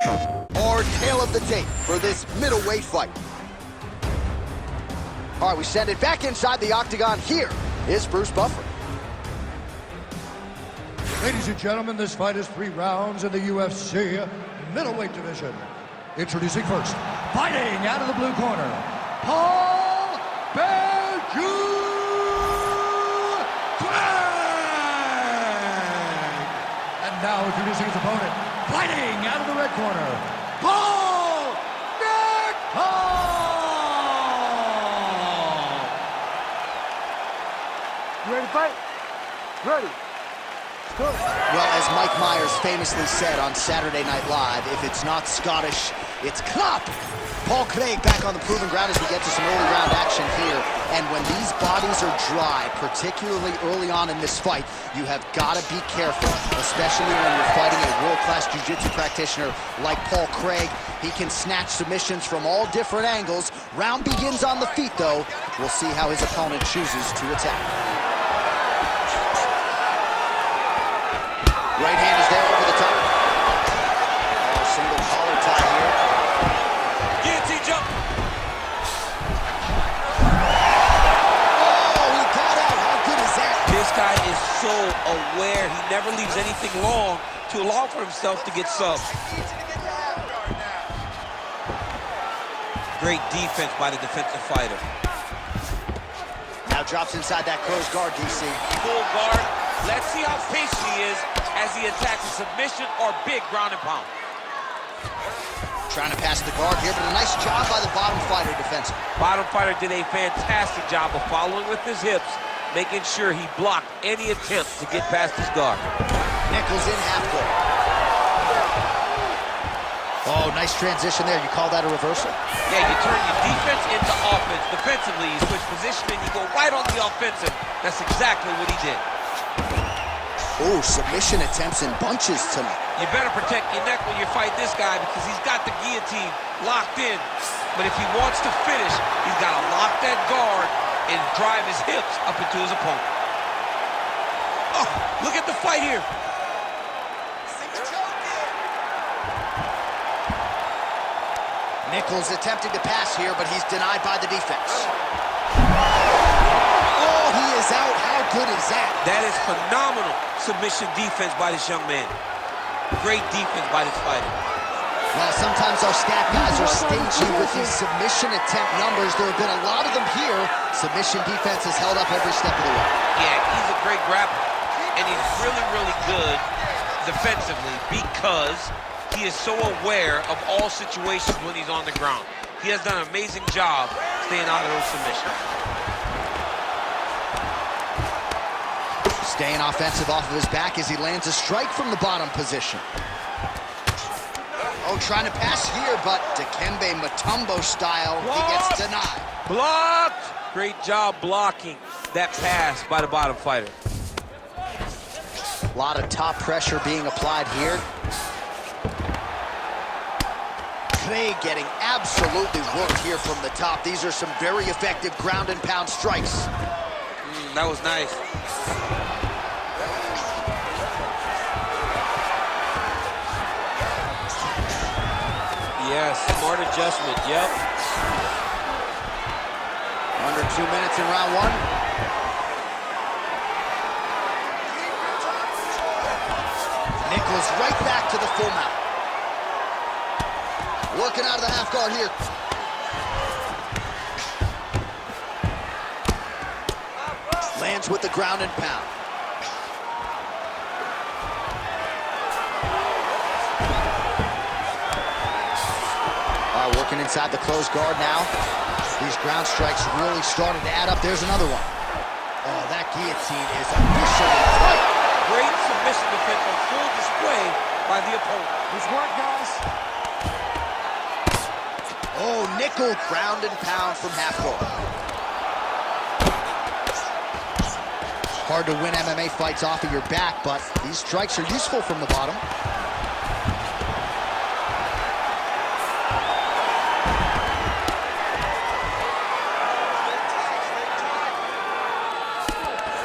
Our tale of the tape for this middleweight fight. All right, we send it back inside the octagon. Here is Bruce Buffer. Ladies and gentlemen, this fight is 3 rounds in the UFC middleweight division. Introducing first, fighting out of the blue corner, Paul Bearjew. And now introducing his opponent, fighting out of the red corner, Paul Knickal. You ready to fight? Ready. Well, as Mike Myers famously said on Saturday Night Live, if it's not Scottish, it's Knop. Paul Craig back on the proving ground as we get to some early round action here. And when these bodies are dry, particularly early on in this fight, you have got to be careful, especially when you're fighting a world-class jiu-jitsu practitioner like Paul Craig. He can snatch submissions from all different angles. Round begins on the feet, though. We'll see how his opponent chooses to attack. Right hand is there over the top. Oh, single collar tie here. Guillotine jump. Oh, he got out. How good is that? This guy is so aware. He never leaves anything long to allow for himself to get subbed. Great defense by the defensive fighter. Now drops inside that closed guard, DC. Full guard. Let's see how patient he is as he attacks a submission or big ground and pound. Trying to pass the guard here, but a nice job by the bottom fighter defensively. Bottom fighter did a fantastic job of following with his hips, making sure he blocked any attempt to get past his guard. Nickal's in half guard. Oh, nice transition there. You call that a reversal? Yeah, you turn your defense into offense. Defensively, you switch position and you go right on the offensive. That's exactly what he did. Oh, submission attempts in bunches tonight. You better protect your neck when you fight this guy because he's got the guillotine locked in. But if he wants to finish, he's got to lock that guard and drive his hips up into his opponent. Oh, look at the fight here. Nickal's attempting to pass here, but he's denied by the defense. Oh, he is out. How good is that? That is phenomenal submission defense by this young man. Great defense by this fighter. Well, sometimes our stat guys are stingy with these submission attempt numbers. There have been a lot of them here. Submission defense has held up every step of the way. Yeah, he's a great grappler, and he's really, really good defensively because he is so aware of all situations when he's on the ground. He has done an amazing job staying out of those submissions. Staying offensive off of his back as he lands a strike from the bottom position. Oh, trying to pass here, but Dikembe Mutombo style, he gets denied. Blocked! Great job blocking that pass by the bottom fighter. A lot of top pressure being applied here. Craig getting absolutely worked here from the top. These are some very effective ground and pound strikes. That was nice. Yes, smart adjustment, yep. Under 2 minutes in round one. Nickal's right back to the full mount. Working out of the half guard here. Lands with the ground and pound. Working inside the closed guard now. These ground strikes really starting to add up. There's another one. Oh, that guillotine is officially tight. Great submission defense on full display by the opponent. Good work, guys. Oh, Knickal ground and pound from half guard. Hard to win MMA fights off of your back, but these strikes are useful from the bottom.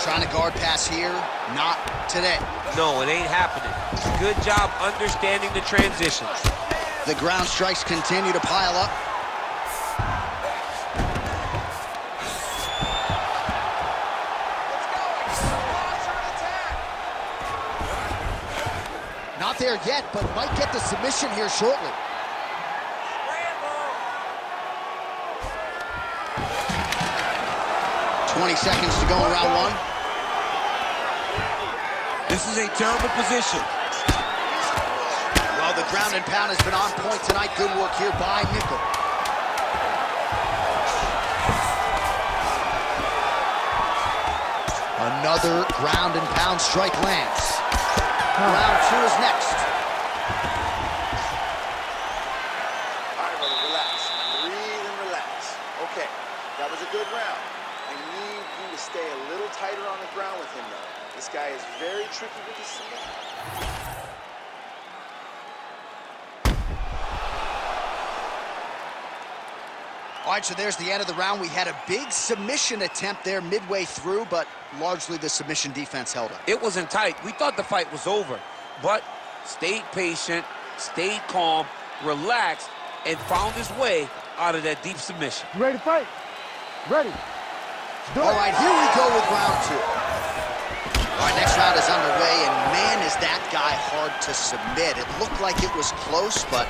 Trying to guard pass here, not today. No, it ain't happening. Good job understanding the transitions. The ground strikes continue to pile up. Not there yet, but might get the submission here shortly. "20 seconds to go in round one. This is a terrible position. Well, the ground and pound has been on point tonight. Good work here by Knickal. Another ground and pound strike lands. Round two is next. All right, brother, relax. Breathe and relax. Okay, that was a good round. I need you to stay a little tighter on the ground with him, though. This guy is very tricky with his submission. All right, so there's the end of the round. We had a big submission attempt there midway through, but largely the submission defense held up. It wasn't tight. We thought the fight was over, but stayed patient, stayed calm, relaxed, and found his way out of that deep submission. You ready to fight? Ready. All right, here we go with round two. All right, next round is underway, and man, is that guy hard to submit. It looked like it was close, but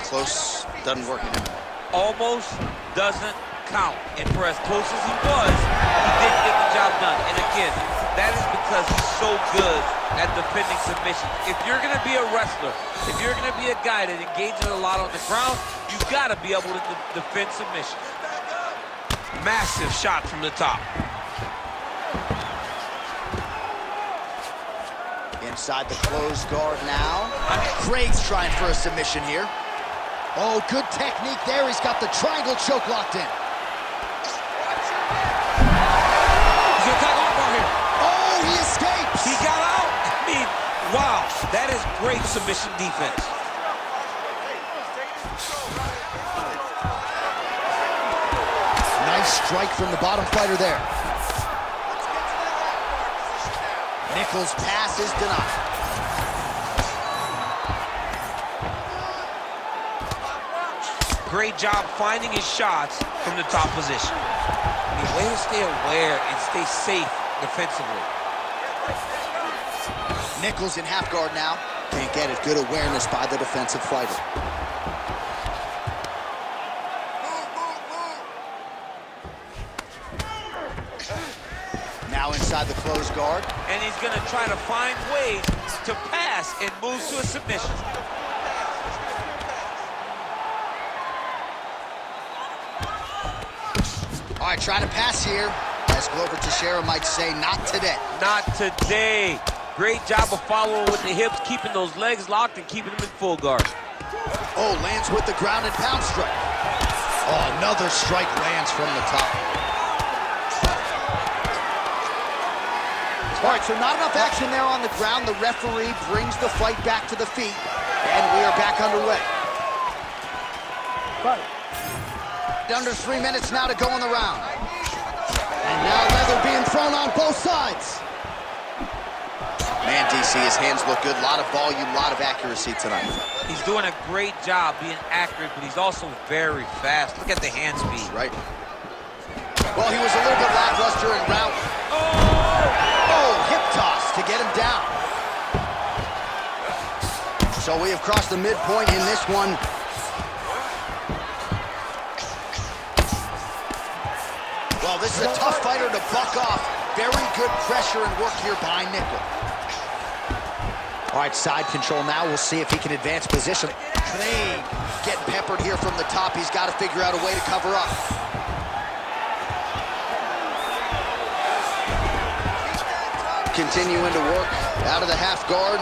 close doesn't work anymore. Almost doesn't count. And for as close as he was, he didn't get the job done. And again, that is because he's so good at defending submissions. If you're going to be a wrestler, if you're going to be a guy that engages a lot on the ground, you've got to be able to defend submissions. Massive shot from the top. Inside the closed guard now. Craig's trying for a submission here. Oh, good technique there. He's got the triangle choke locked in. He's gonna take off on here. Oh, he escapes. He got out. I mean, wow, that is great submission defense. Nice strike from the bottom fighter there. Nickal's pass is denied. Great job finding his shots from the top position. I mean, way to stay aware and stay safe defensively. Nickal's in half guard now. Can't get it. Good awareness by the defensive fighter. Now inside the closed guard. And he's going to try to find ways to pass and move to a submission. All right, trying to pass here. As Glover Teixeira might say, not today. Not today. Great job of following with the hips, keeping those legs locked and keeping them in full guard. Oh, lands with the ground and pound strike. Oh, another strike lands from the top. All right, so not enough action there on the ground. The referee brings the fight back to the feet, and we are back underway. Fight. Under 3 minutes now to go in the round. And now leather being thrown on both sides. Man, DC, his hands look good. A lot of volume, a lot of accuracy tonight. He's doing a great job being accurate, but he's also very fast. Look at the hand speed. Right. Well, he was a little bit lackluster in round. Oh, hip toss to get him down. So we have crossed the midpoint in this one. Well, this is a tough fighter to buck off. Very good pressure and work here by Knickal. All right, side control now. We'll see if he can advance position. Clean. Getting peppered here from the top. He's got to figure out a way to cover up. Continuing to work out of the half guard.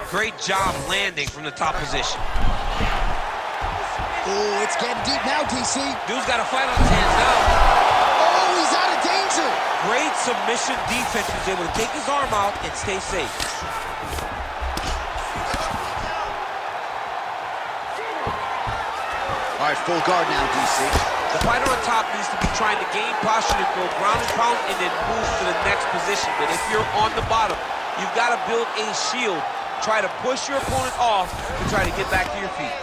Great job landing from the top position. Oh, it's getting deep now, DC. Dude's got a fight on his hands now. Oh, he's out of danger. Great submission defense. He's able to take his arm out and stay safe. All right, full guard now, DC. The fighter on top needs to be trying to gain posture to go ground and pound and then move to the next position. But if you're on the bottom, you've got to build a shield. Try to push your opponent off to try to get back to your feet.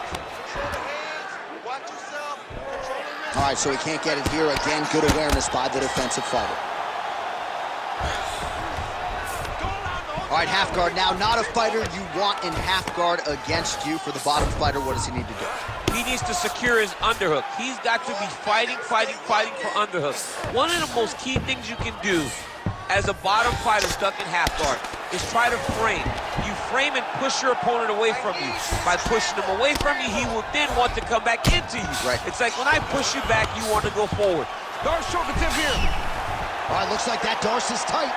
All right, so he can't get it here. Again, good awareness by the defensive fighter. All right, half guard now. Not a fighter you want in half guard against you. For the bottom fighter, what does he need to do? He needs to secure his underhook. He's got to be fighting for underhooks. One of the most key things you can do as a bottom fighter stuck in half guard is try to frame. You frame and push your opponent away from you. By pushing him away from you, he will then want to come back into you. Right. It's like when I push you back, you want to go forward. Darce choke attempt here. All right, looks like that Darce is tight.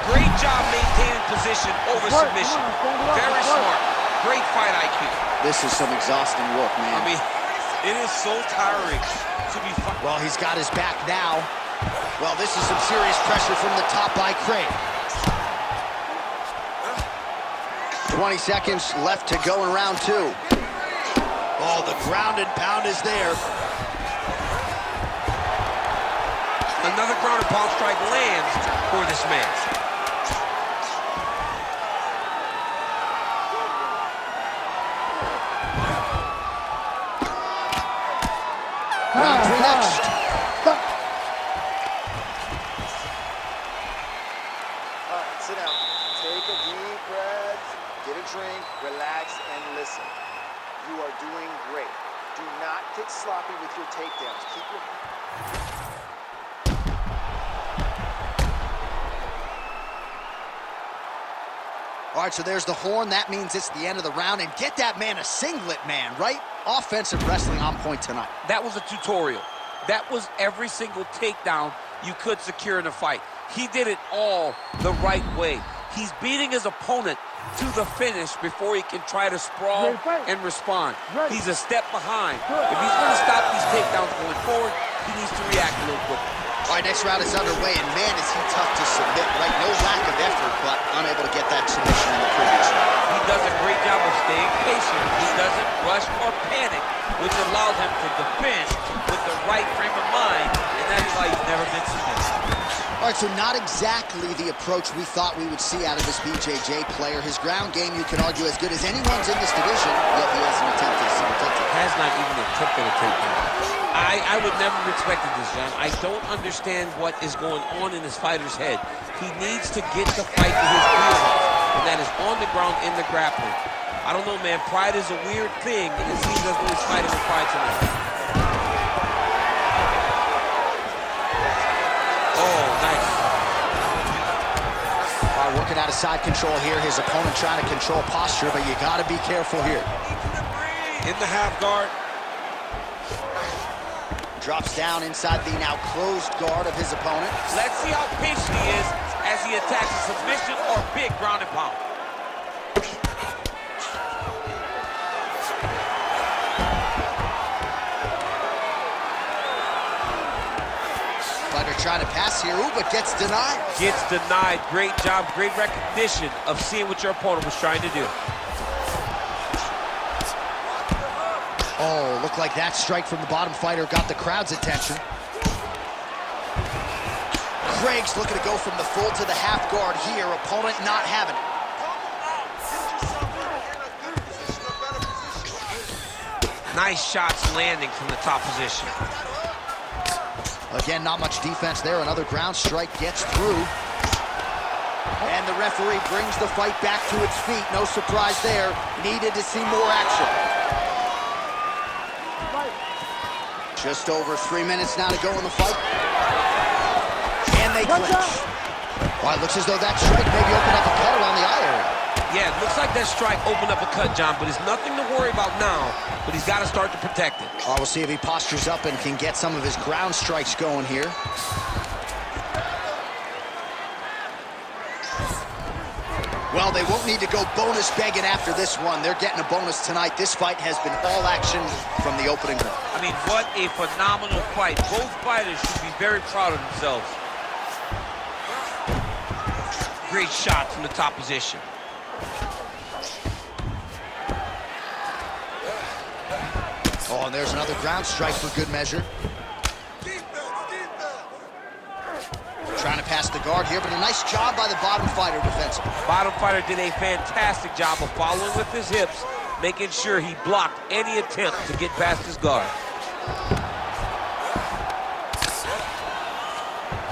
Great job maintaining position over submission. Very smart. Great fight IQ. This is some exhausting work, man. I mean, it is so tiring to be fighting. Well, he's got his back now. Well, this is some serious pressure from the top by Craig. 20 seconds left to go in round 2. Oh, the ground and pound is there. Another ground and pound strike lands for this man. Round 3 next. All right, sit down. Take a deep breath, get a drink, relax, and listen. You are doing great. Do not get sloppy with your takedowns. Keep your... All right, so there's the horn. That means it's the end of the round. And get that man a singlet, man, right? Offensive wrestling on point tonight. That was a tutorial. That was every single takedown you could secure in a fight. He did it all the right way. He's beating his opponent to the finish before he can try to sprawl and respond. He's a step behind. If he's going to stop these takedowns going forward, he needs to react a little quicker. All right, next round is underway, and man, is he tough to submit, right? No lack of effort, but unable to get that submission in the previous round. He does a great job of staying patient. He doesn't rush or panic, which allows him to defend with the right frame of mind, and that is why he's never been submitted. All right, so not exactly the approach we thought we would see out of this BJJ player. His ground game, you can argue, as good as anyone's in this division, yet he hasn't attempted a single takedown. Has not even attempted a takedown. I would never have expected this, John. I don't understand what is going on in this fighter's head. He needs to get the fight to his wheelhouse, and that is on the ground in the grappling. I don't know, man. Pride is a weird thing, and it seems as though he's fighting with pride tonight. Oh, nice. Working out of side control here. His opponent trying to control posture, but you got to be careful here. In the half guard. Drops down inside the now closed guard of his opponent. Let's see how patient he is as he attacks a submission or big ground and pound. Fighter trying to pass here, ooh, but gets denied. Gets denied. Great job, great recognition of seeing what your opponent was trying to do. Oh, looked like that strike from the bottom fighter got the crowd's attention. Craig's looking to go from the full to the half guard here. Opponent not having it. Nice shots landing from the top position. Again, not much defense there. Another ground strike gets through. And the referee brings the fight back to its feet. No surprise there. Needed to see more action. Just over 3 minutes now to go in the fight. And they clinch. Well, it looks as though that strike maybe opened up a cut around the eye area. Yeah, it looks like that strike opened up a cut, John, but it's nothing to worry about now, but he's got to start to protect it. We'll see if he postures up and can get some of his ground strikes going here. Well, they won't need to go bonus begging after this one. They're getting a bonus tonight. This fight has been all action from the opening round. I mean, what a phenomenal fight. Both fighters should be very proud of themselves. Great shot from the top position. Oh, and there's another ground strike for good measure. Trying to pass the guard here, but a nice job by the bottom fighter defensively. Bottom fighter did a fantastic job of following with his hips, making sure he blocked any attempt to get past his guard.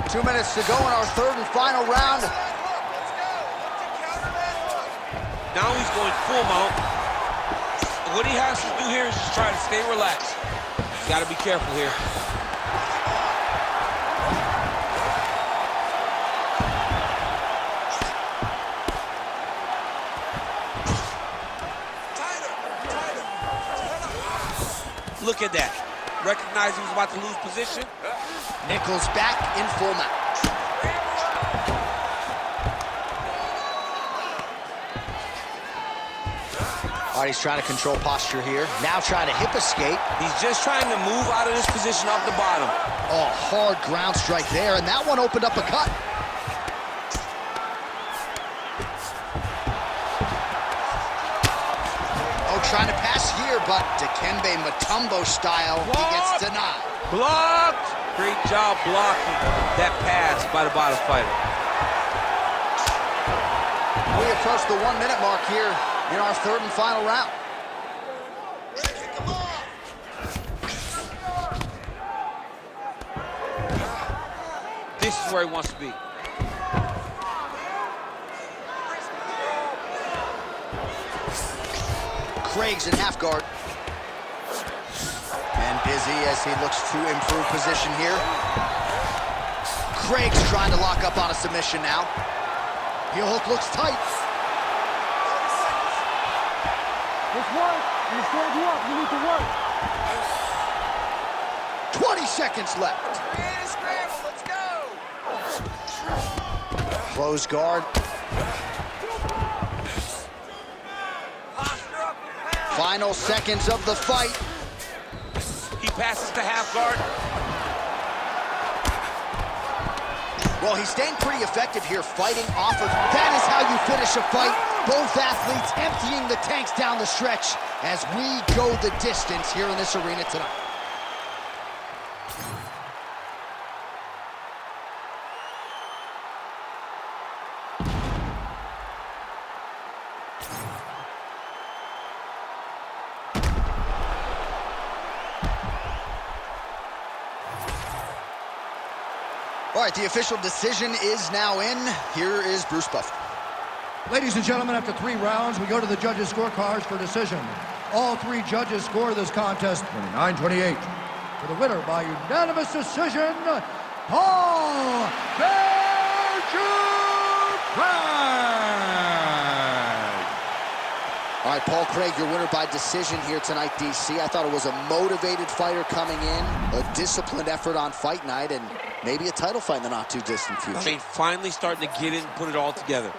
2 minutes to go in our third and final round. Now he's going full mount. What he has to do here is just try to stay relaxed. He's got to be careful here. Look at that. Recognized he was about to lose position. Nickal's back in full mount. All right, he's trying to control posture here. Now trying to hip escape. He's just trying to move out of this position off the bottom. Oh, hard ground strike there, and that one opened up a cut. Oh, trying to pass here, but Dikembe Mutombo style, he gets denied. Blocked! Great job blocking that pass by the bottom fighter. We approach the 1 minute mark here in our third and final round. This is where he wants to be. Craig's in half guard. And busy as he looks to improve position here. Craig's trying to lock up on a submission now. Heel hook looks tight. Let's work. You stand you up. You need to work. 20 seconds left. Let's go. Close guard. Final seconds of the fight. He passes to half guard. Well, he's staying pretty effective here, fighting off of. That is how you finish a fight. Both athletes emptying the tanks down the stretch as we go the distance here in this arena tonight. All right, the official decision is now in. Here is Bruce Buffer. Ladies and gentlemen, after 3 rounds, we go to the judges' scorecards for decision. All 3 judges score this contest 29-28. For the winner by unanimous decision, Paul Bearjew. All right, Paul Craig, your winner by decision here tonight, DC. I thought it was a motivated fighter coming in, a disciplined effort on fight night, and maybe a title fight in the not-too-distant future. I mean, finally starting to get in and put it all together.